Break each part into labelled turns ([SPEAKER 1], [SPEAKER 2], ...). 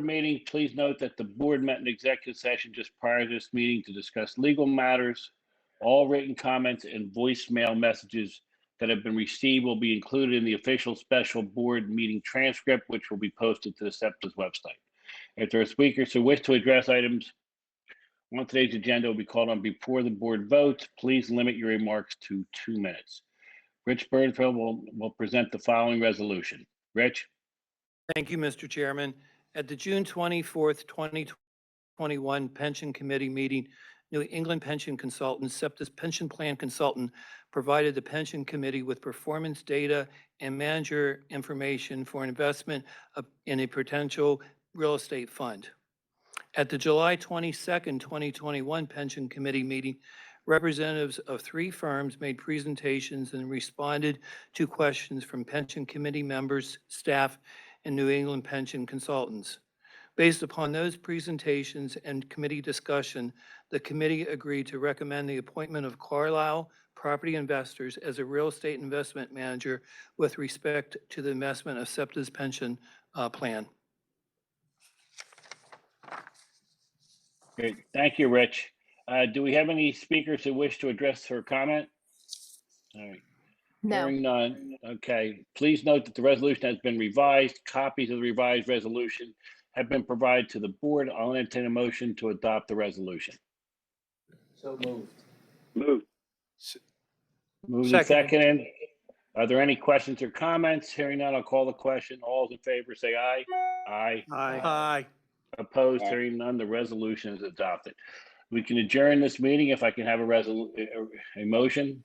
[SPEAKER 1] meeting. Please note that the board met in executive session just prior to this meeting to discuss legal matters. All written comments and voicemail messages that have been received will be included in the official special board meeting transcript, which will be posted to the SEPTA's website. If there are speakers who wish to address items on today's agenda will be called on before the board votes, please limit your remarks to 2 minutes. Rich Burnfield will present the following resolution. Rich?
[SPEAKER 2] Thank you, Mr. Chairman. At the June 24th, 2021 Pension Committee meeting, New England Pension Consultants, SEPTA's pension plan consultant, provided the Pension Committee with performance data and manager information for investment in a potential real estate fund. At the July 22nd, 2021 Pension Committee meeting, representatives of 3 firms made presentations and responded to questions from Pension Committee members, staff, and New England Pension Consultants. Based upon those presentations and committee discussion, the committee agreed to recommend the appointment of Carlisle Property Investors as a real estate investment manager with respect to the investment of SEPTA's pension plan.
[SPEAKER 1] Great. Thank you, Rich. Do we have any speakers who wish to address or comment? All right.
[SPEAKER 3] No.
[SPEAKER 1] Hearing none. Okay. Please note that the resolution has been revised. Copies of the revised resolution have been provided to the board. I'll entertain a motion to adopt the resolution.
[SPEAKER 4] So moved.
[SPEAKER 5] Moved.
[SPEAKER 1] Moved and seconded. Are there any questions or comments? Hearing none, I'll call the question. All those in favor say aye. Aye.
[SPEAKER 2] Aye.
[SPEAKER 1] Opposed? Hearing none, the resolution is adopted. We can adjourn this meeting if I can have a motion.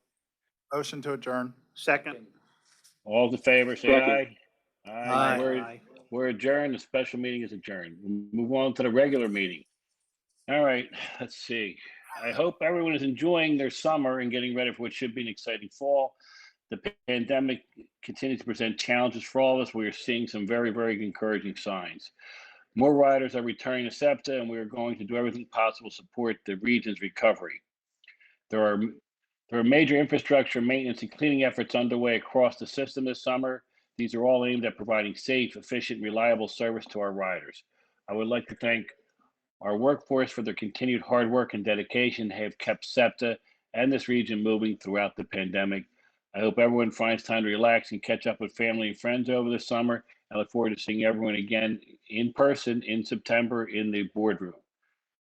[SPEAKER 4] Motion to adjourn.
[SPEAKER 2] Second.
[SPEAKER 1] All in favor say
[SPEAKER 5] Second.
[SPEAKER 1] aye. Aye. We're adjourned. The special meeting is adjourned. We'll move on to the regular meeting. All right, let's see. I hope everyone is enjoying their summer and getting ready for what should be an exciting fall. The pandemic continues to present challenges for all of us. We are seeing some very, very encouraging signs. More riders are returning to SEPTA, and we are going to do everything possible to support the region's recovery. There are major infrastructure maintenance and cleaning efforts underway across the system this summer. These are all aimed at providing safe, efficient, reliable service to our riders. I would like to thank our workforce for their continued hard work and dedication. They have kept SEPTA and this region moving throughout the pandemic. I hope everyone finds time to relax and catch up with family and friends over the summer. I look forward to seeing everyone again in person in September in the boardroom.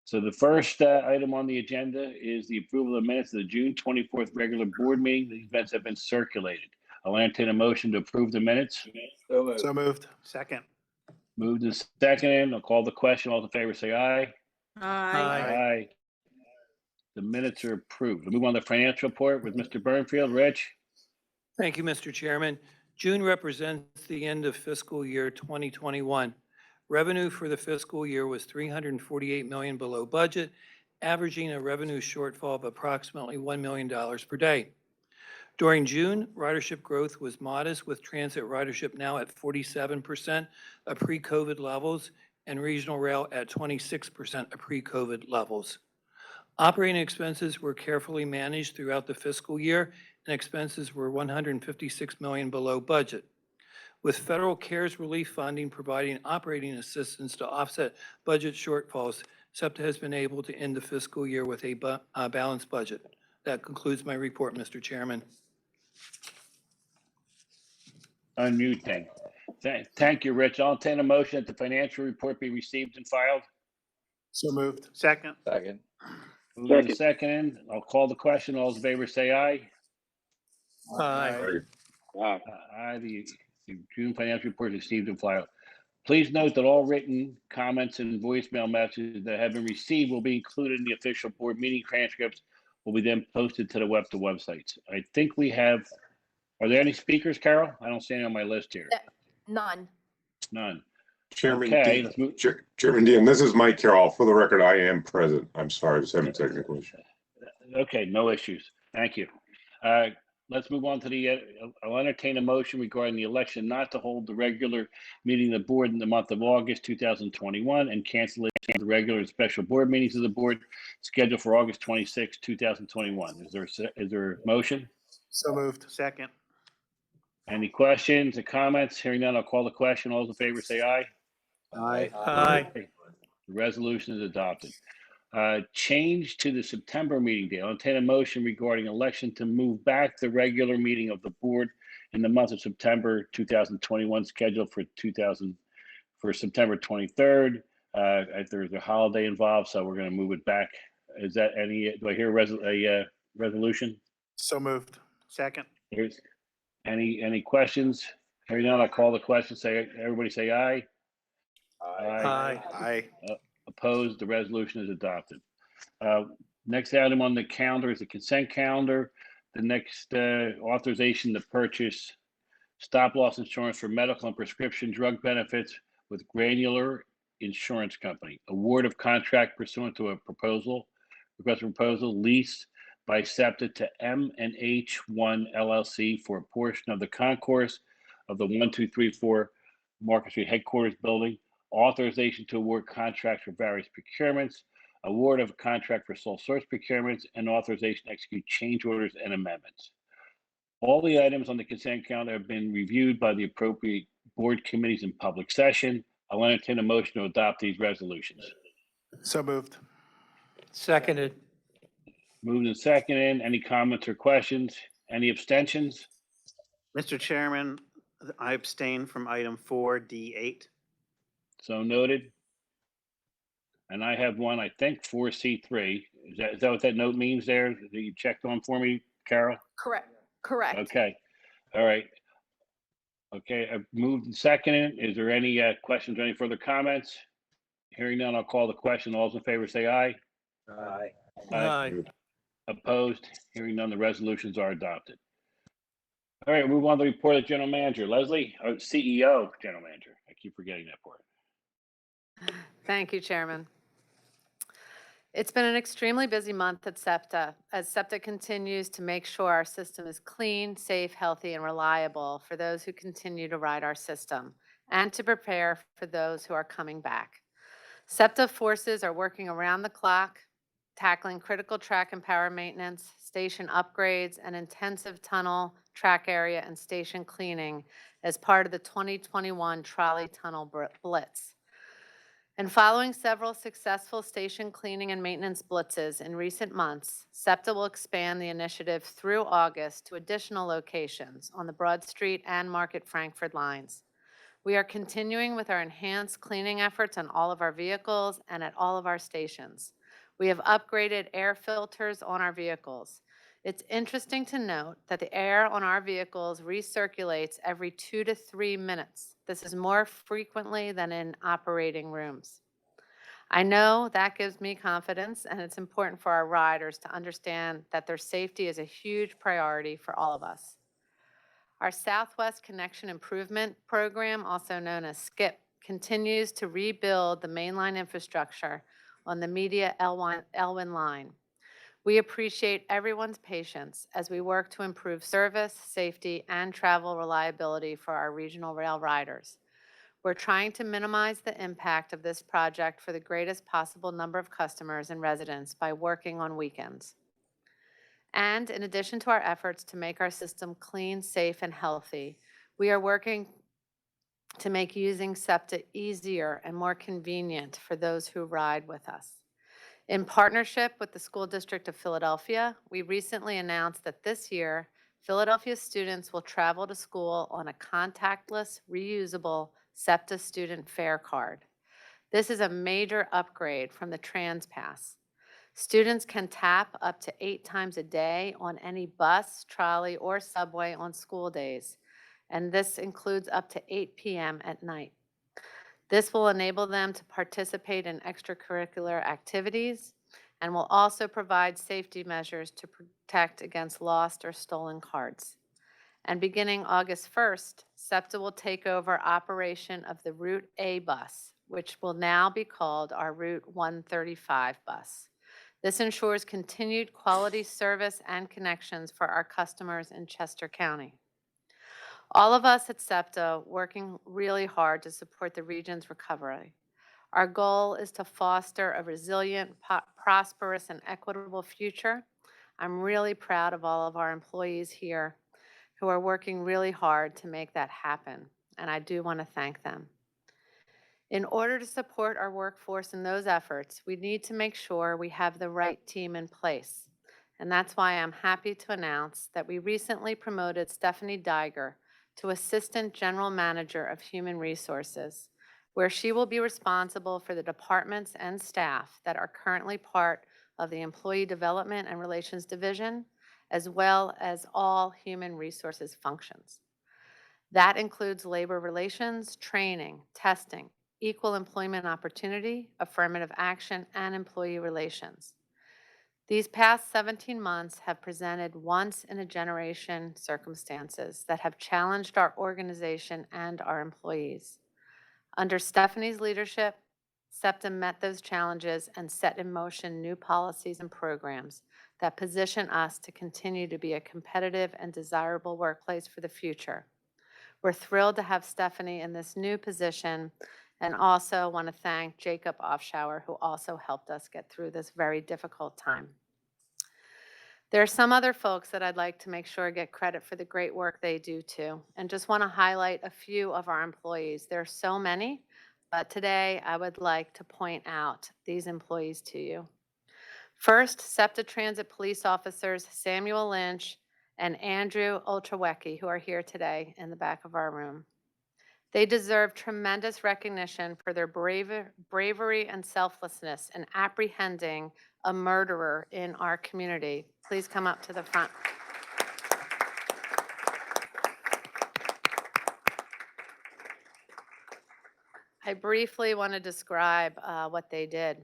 [SPEAKER 1] So the first item on the agenda is the approval of the minutes of the June 24th regular board meeting. These minutes have been circulated. I'll entertain a motion to approve the minutes.
[SPEAKER 4] So moved. Second.
[SPEAKER 1] Moved and seconded. I'll call the question. All in favor say aye.
[SPEAKER 2] Aye.
[SPEAKER 1] The minutes are approved. We'll move on to the financial report with Mr. Burnfield. Rich?
[SPEAKER 2] Thank you, Mr. Chairman. June represents the end of fiscal year 2021. Revenue for the fiscal year was $348 million below budget, averaging a revenue shortfall of approximately $1 million per day. During June, ridership growth was modest, with transit ridership now at 47% of pre-COVID levels and regional rail at 26% of pre-COVID levels. Operating expenses were carefully managed throughout the fiscal year, and expenses were $156 million below budget. With federal CARES relief funding providing operating assistance to offset budget shortfalls, SEPTA has been able to end the fiscal year with a balanced budget. That concludes my report, Mr. Chairman.
[SPEAKER 1] Unmuting. Thank you, Rich. I'll entertain a motion that the financial report be received and filed.
[SPEAKER 4] So moved.
[SPEAKER 2] Second.
[SPEAKER 1] Moved and seconded. I'll call the question. All those in favor say aye.
[SPEAKER 2] Aye.
[SPEAKER 1] Aye. The June financial report is received and filed. Please note that all written comments and voicemail messages that have been received will be included in the official board meeting transcripts, will be then posted to the websites. I think we have, are there any speakers, Carol? I don't see any on my list here.
[SPEAKER 3] None.
[SPEAKER 1] None.
[SPEAKER 6] Chairman,
[SPEAKER 1] Okay,
[SPEAKER 6] Chairman Dean, this is Mike Carroll. For the record, I am present. I'm sorry, I was having a technical issue.
[SPEAKER 1] Okay, no issues. Thank you. Let's move on to the, I'll entertain a motion regarding the election not to hold the regular meeting of the board in the month of August 2021 and cancellation of the regular and special board meetings of the board scheduled for August 26, 2021. Is there a motion?
[SPEAKER 4] So moved. Second.
[SPEAKER 1] Any questions or comments? Hearing none, I'll call the question. All those in favor say aye.
[SPEAKER 4] Aye.
[SPEAKER 1] The resolution is adopted. Change to the September meeting date. I'll entertain a motion regarding election to move back the regular meeting of the board in the month of September 2021, scheduled for September 23rd. There's a holiday involved, so we're going to move it back. Is that do I hear a resolution?
[SPEAKER 4] So moved. Second.
[SPEAKER 1] Here's any questions? Hearing none, I'll call the question. Everybody say aye.
[SPEAKER 4] Aye.
[SPEAKER 1] Opposed, the resolution is adopted. Next item on the calendar is the consent calendar. The next authorization to purchase stop-loss insurance for medical and prescription drug benefits with Granular Insurance Company. Award of contract pursuant to a request proposal lease by SEPTA to M&H1 LLC for a portion of the concourse of the 1234 Market Street headquarters building. Authorization to award contracts for various procurements, award of a contract for sole source procurements, and authorization to execute change orders and amendments. All the items on the consent calendar have been reviewed by the appropriate board committees in public session. I'll entertain a motion to adopt these resolutions.
[SPEAKER 4] So moved.
[SPEAKER 2] Seconded.
[SPEAKER 1] Moved and seconded. Any comments or questions? Any abstentions?
[SPEAKER 3] Mr. Chairman, I abstain from item 4D8.
[SPEAKER 1] So noted. And I have one, I think 4C3. Is that what that note means there that you checked on for me, Carol?
[SPEAKER 5] Correct.
[SPEAKER 1] Okay. All right. Okay, I've moved and seconded. Is there any questions or any further comments? Hearing none, I'll call the question. All those in favor say aye.
[SPEAKER 2] Aye.
[SPEAKER 1] Opposed? Hearing none, the resolutions are adopted. All right, move on to the report of the general manager. Leslie, CEO, general manager. I keep forgetting that part.
[SPEAKER 5] Thank you, Chairman. It's been an extremely busy month at SEPTA as SEPTA continues to make sure our system is clean, safe, healthy, and reliable for those who continue to ride our system and to prepare for those who are coming back. SEPTA forces are working around the clock, tackling critical track and power maintenance, station upgrades, and intensive tunnel, track area, and station cleaning as part of the 2021 Trolley Tunnel Blitz. And following several successful station cleaning and maintenance blitzes in recent months, SEPTA will expand the initiative through August to additional locations on the Broad Street and Market Frankford lines. We are continuing with our enhanced cleaning efforts on all of our vehicles and at all of our stations. We have upgraded air filters on our vehicles. It's interesting to note that the air on our vehicles recirculates every 2 to 3 minutes. This is more frequently than in operating rooms. I know that gives me confidence, and it's important for our riders to understand that their safety is a huge priority for all of us. Our Southwest Connection Improvement Program, also known as SCIP, continues to rebuild the mainline infrastructure on the Media Elwyn line. We appreciate everyone's patience as we work to improve service, safety, and travel reliability for our regional rail riders. We're trying to minimize the impact of this project for the greatest possible number of customers and residents by working on weekends. And in addition to our efforts to make our system clean, safe, and healthy, we are working to make using SEPTA easier and more convenient for those who ride with us. In partnership with the School District of Philadelphia, we recently announced that this year, Philadelphia students will travel to school on a contactless, reusable SEPTA student fare card. This is a major upgrade from the TransPass. Students can tap up to 8 times a day on any bus, trolley, or subway on school days, and this includes up to 8 p.m. at night. This will enable them to participate in extracurricular activities and will also provide safety measures to protect against lost or stolen cards. And beginning August 1st, SEPTA will take over operation of the Route A bus, which will now be called our Route 135 bus. This ensures continued quality service and connections for our customers in Chester County. All of us at SEPTA working really hard to support the region's recovery. Our goal is to foster a resilient, prosperous, and equitable future. I'm really proud of all of our employees here who are working really hard to make that happen, and I do want to thank them. In order to support our workforce in those efforts, we need to make sure we have the right team in place. And that's why I'm happy to announce that we recently promoted Stephanie Diger to Assistant General Manager of Human Resources, where she will be responsible for the departments and staff that are currently part of the Employee Development and Relations Division, as well as all human resources functions. That includes labor relations, training, testing, equal employment opportunity, affirmative action, and employee relations. These past 17 months have presented once-in-a-generation circumstances that have challenged our organization and our employees. Under Stephanie's leadership, SEPTA met those challenges and set in motion new policies and programs that position us to continue to be a competitive and desirable workplace for the future. We're thrilled to have Stephanie in this new position, and also want to thank Jacob Offshauer, who also helped us get through this very difficult time. There are some other folks that I'd like to make sure get credit for the great work they do too, and just want to highlight a few of our employees. There are so many, but today I would like to point out these employees to you. First, SEPTA Transit Police Officers Samuel Lynch and Andrew Ultrawecki, who are here today in the back of our room. They deserve tremendous recognition for their bravery and selflessness in apprehending a murderer in our community. Please come up to the front. I briefly want to describe what they did.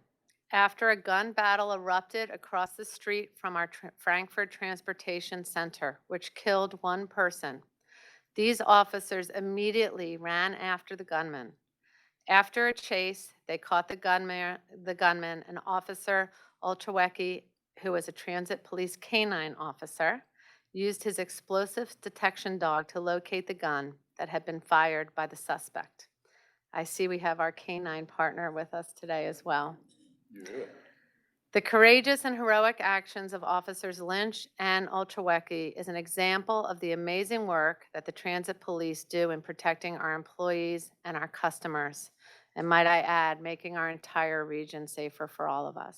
[SPEAKER 5] After a gun battle erupted across the street from our Frankfurt Transportation Center, which killed one person, these officers immediately ran after the gunman. After a chase, they caught the gunman, and Officer Ultrawecki, who was a transit police canine officer, used his explosive detection dog to locate the gun that had been fired by the suspect. I see we have our canine partner with us today as well. Yeah. The courageous and heroic actions of Officers Lynch and Ultrawecki is an example of the amazing work that the transit police do in protecting our employees and our customers, and might I add, making our entire region safer for all of us.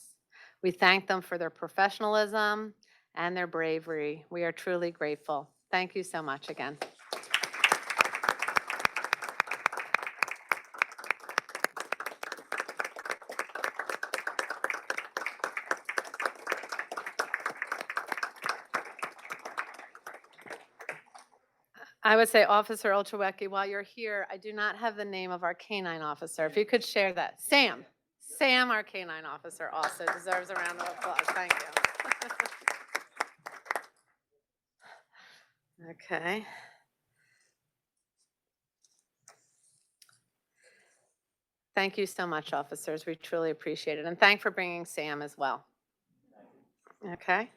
[SPEAKER 5] We thank them for their professionalism and their bravery. We are truly grateful. Thank you so much again. I would say, Officer Ultrawecki, while you're here, I do not have the name of our canine officer. If you could share that. Sam. Sam, our canine officer, also deserves a round of applause. Thank you. Okay. Thank you so much, officers. We truly appreciate it. And thank for bringing Sam as well. Okay.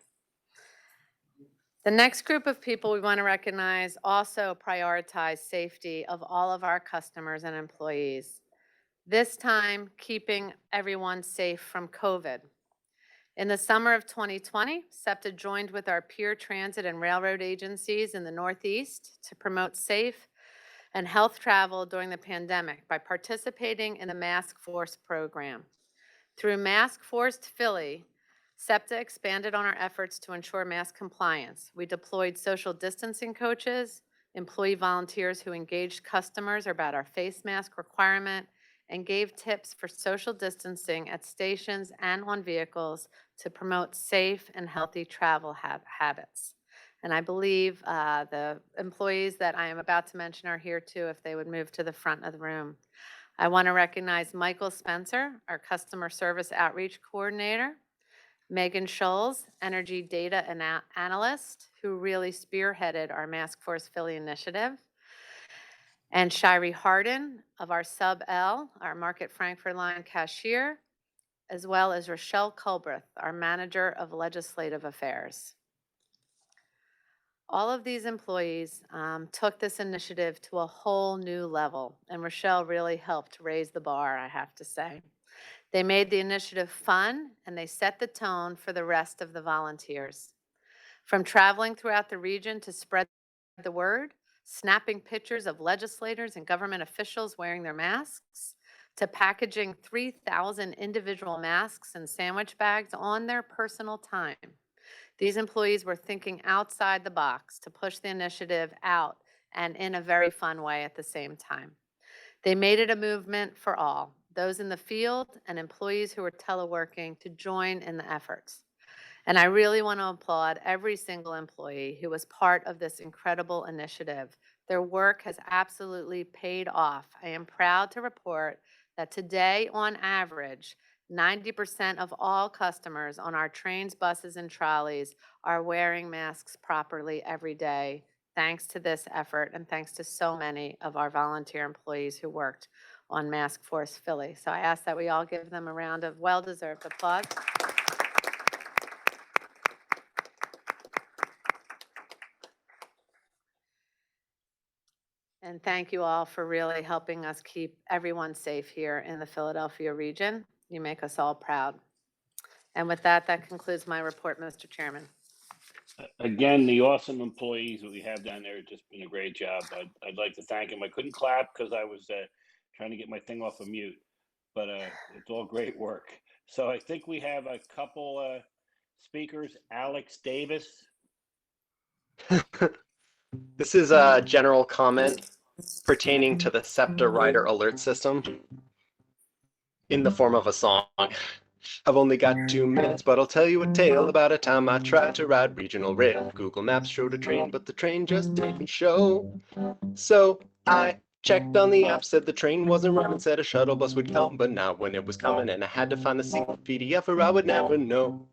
[SPEAKER 5] The next group of people we want to recognize also prioritize safety of all of our customers and employees. This time, keeping everyone safe from COVID. In the summer of 2020, SEPTA joined with our peer transit and railroad agencies in the Northeast to promote safe and health travel during the pandemic by participating in the Mask Force program. Through Mask Force Philly, SEPTA expanded on our efforts to ensure mask compliance. We deployed social distancing coaches, employee volunteers who engaged customers about our face mask requirement, and gave tips for social distancing at stations and on vehicles to promote safe and healthy travel habits. And I believe the employees that I am about to mention are here too, if they would move to the front of the room. I want to recognize Michael Spencer, our Customer Service Outreach Coordinator, Megan Scholes, Energy Data Analyst, who really spearheaded our Mask Force Philly initiative, and Shirey Harden of our Sub-L, our Market Frankfurt line cashier, as well as Rochelle Culbreth, our Manager of Legislative Affairs. All of these employees took this initiative to a whole new level, and Rochelle really helped raise the bar, I have to say. They made the initiative fun, and they set the tone for the rest of the volunteers. From traveling throughout the region to spread the word, snapping pictures of legislators and government officials wearing their masks, to packaging 3,000 individual masks and sandwich bags on their personal time. These employees were thinking outside the box to push the initiative out and in a very fun way at the same time. They made it a movement for all, those in the field and employees who were teleworking, to join in the efforts. And I really want to applaud every single employee who was part of this incredible initiative. Their work has absolutely paid off. I am proud to report that today, on average, 90% of all customers on our trains, buses, and trolleys are wearing masks properly every day, thanks to this effort and thanks to so many of our volunteer employees who worked on Mask Force Philly. So I ask that we all give them a round of well-deserved applause. And thank you all for really helping us keep everyone safe here in the Philadelphia region. You make us all proud. And with that, that concludes my report, Mr. Chairman.
[SPEAKER 1] Again, the awesome employees that we have down there have just been a great job. I'd like to thank them. I couldn't clap because I was trying to get my thing off of mute, but it's all great work. So I think we have a couple speakers. Alex Davis.
[SPEAKER 7] This is a general comment pertaining to the SEPTA rider alert system in the form of a song. I've only got 2 minutes, but I'll tell you a tale about a time I tried to ride regional rail. Google Maps showed a train, but the train just didn't show. So I checked on the app, said the train wasn't running, said a shuttle bus would come, but not when it was coming, and I had to find the single PDF or I would never know.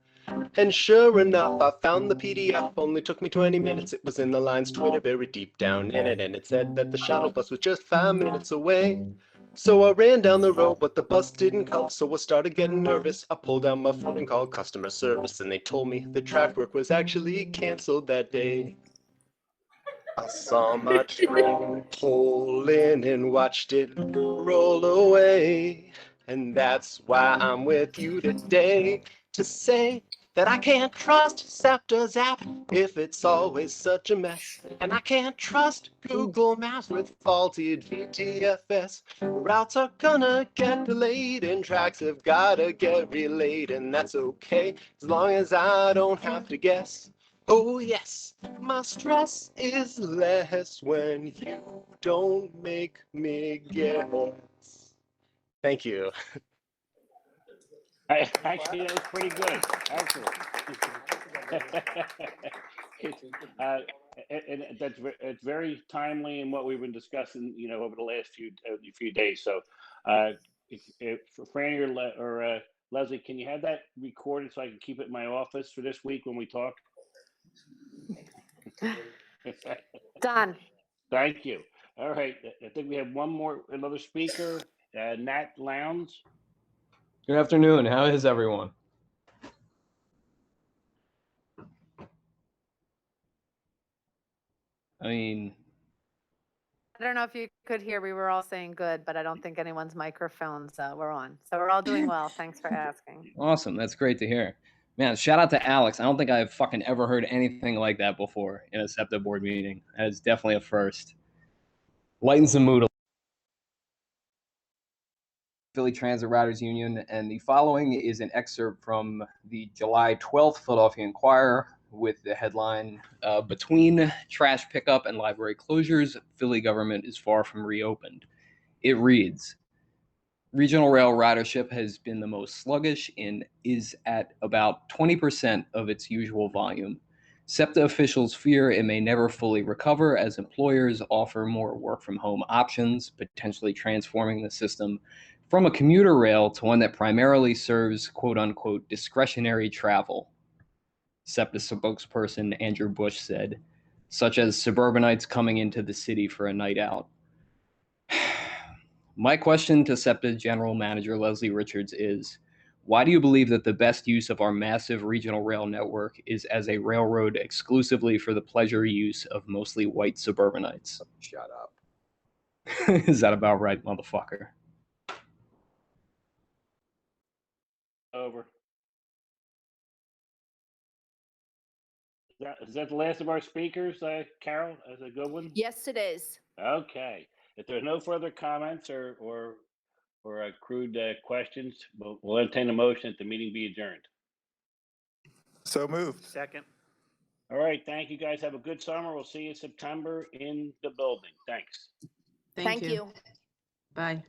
[SPEAKER 7] And sure enough, I found the PDF. Only took me 20 minutes. It was in the line's Twitter, buried deep down in it, and it said that the shuttle bus was just 5 minutes away. So I ran down the road, but the bus didn't come, so I started getting nervous. I pulled out my phone and called customer service, and they told me the track work was actually canceled that day. I saw my train pull in and watched it roll away. And that's why I'm with you today, to say that I can't trust SEPTA's app if it's always such a mess. And I can't trust Google Maps with faulty VTFS. Routes are gonna get delayed and tracks have gotta get relayed. And that's okay, as long as I don't have to guess. Oh yes, my stress is less when you don't make me guess. Thank you.
[SPEAKER 1] Actually, that was pretty good. Excellent. And it's very timely in what we've been discussing, over the last few days. So, if Franny or Leslie, can you have that recorded so I can keep it in my office for this week when we talk?
[SPEAKER 5] Done.
[SPEAKER 1] Thank you. All right, I think we have another speaker, Nat Lowndes.
[SPEAKER 8] Good afternoon. How is everyone? I
[SPEAKER 5] don't know if you could hear, we were all saying good, but I don't think anyone's microphones were on. So we're all doing well. Thanks for asking.
[SPEAKER 8] Awesome. That's great to hear. Man, shout out to Alex. I don't think I've fucking ever heard anything like that before in a SEPTA board meeting. That is definitely a first. Lightens the mood. Philly Transit Riders Union, and the following is an excerpt from the July 12th Philadelphia Inquirer with the headline, Between Trash Pickup and Library Closures, Philly Government is Far from Reopened. It reads, regional rail ridership has been the most sluggish and is at about 20% of its usual volume. SEPTA officials fear it may never fully recover as employers offer more work from home options, potentially transforming the system from a commuter rail to one that primarily serves quote unquote discretionary travel. SEPTA spokesperson Andrew Bush said, such as suburbanites coming into the city for a night out. My question to SEPTA General Manager Leslie Richards is, why do you believe that the best use of our massive regional rail network is as a railroad exclusively for the pleasure use of mostly white suburbanites?
[SPEAKER 7] Shut up.
[SPEAKER 8] Is that about right, motherfucker?
[SPEAKER 1] Over. Is that the last of our speakers, Carol? Is a good one?
[SPEAKER 9] Yes, it is.
[SPEAKER 1] Okay. If there's no further comments or or accrued questions, we'll entertain a motion that the meeting be adjourned.
[SPEAKER 4] So moved.
[SPEAKER 3] Second.
[SPEAKER 1] All right, thank you guys. Have a good summer. We'll see you in September in the building. Thanks.
[SPEAKER 9] Thank you. Bye.